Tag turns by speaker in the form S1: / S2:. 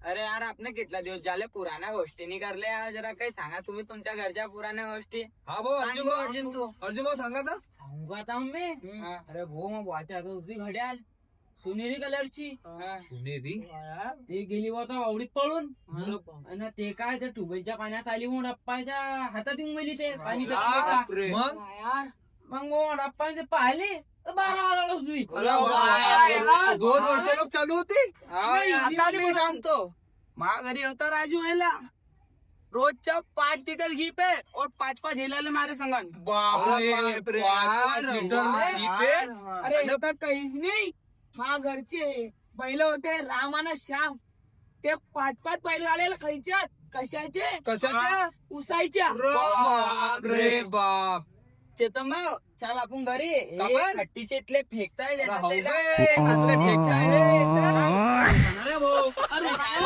S1: अरे यार आपण कितला दिवस झाले पुराण्या गोष्टी नाही करले यार. जरा काही सांगा तुम्ही तुमच्या घरच्या पुराण्या गोष्टी.
S2: हा भाऊ
S1: सांग भाऊ अर्जुन तू.
S2: अर्जुन भाऊ सांगा ना.
S3: सांगू आता मी.
S1: हा.
S3: अरे भाऊ मग वाचा होती घड्याल सोनेरी कलरची.
S1: हा.
S2: सुनेरी
S3: ते गेली होता आवडीत पळून. आणि ते काय त्या ट्यूबवेलच्या पाण्यात आली म्हणून अप्पाच्या हातात येऊन गेली ते पाणी पिता पिता.
S1: बापरे.
S2: मग
S3: यार मग म्हणून अप्पाचे पाहिले तर 12 वाजता उठली.
S1: अरे
S2: 2 वर्ष लोक चालू होते.
S1: हा यार.
S4: आता मी सांगतो मा घरी होता राजू व्हायला रोजच्या 5 लिटर घी पे और 5 हेलाले मारे संगन.
S2: बापरे
S1: यार,
S2: 5 लिटर
S1: वाह,
S2: घी पे.
S4: अरे हे तर काहीच नाही. मा घरचे बैल होते राम आणि श्याम. ते 5 बैलगाड्याला खायच्यात. कशाचे?
S2: कशाच्या.
S4: उसायच्या.
S2: बाप रे बाप.
S1: चेतन भाऊ चल आपण घरी
S2: का
S1: हे
S2: पण?
S1: खट्टीचे इथले फेकताय
S2: राहू दे. आपलं ठेका आहे. चल.
S4: अरे भाऊ अरे काय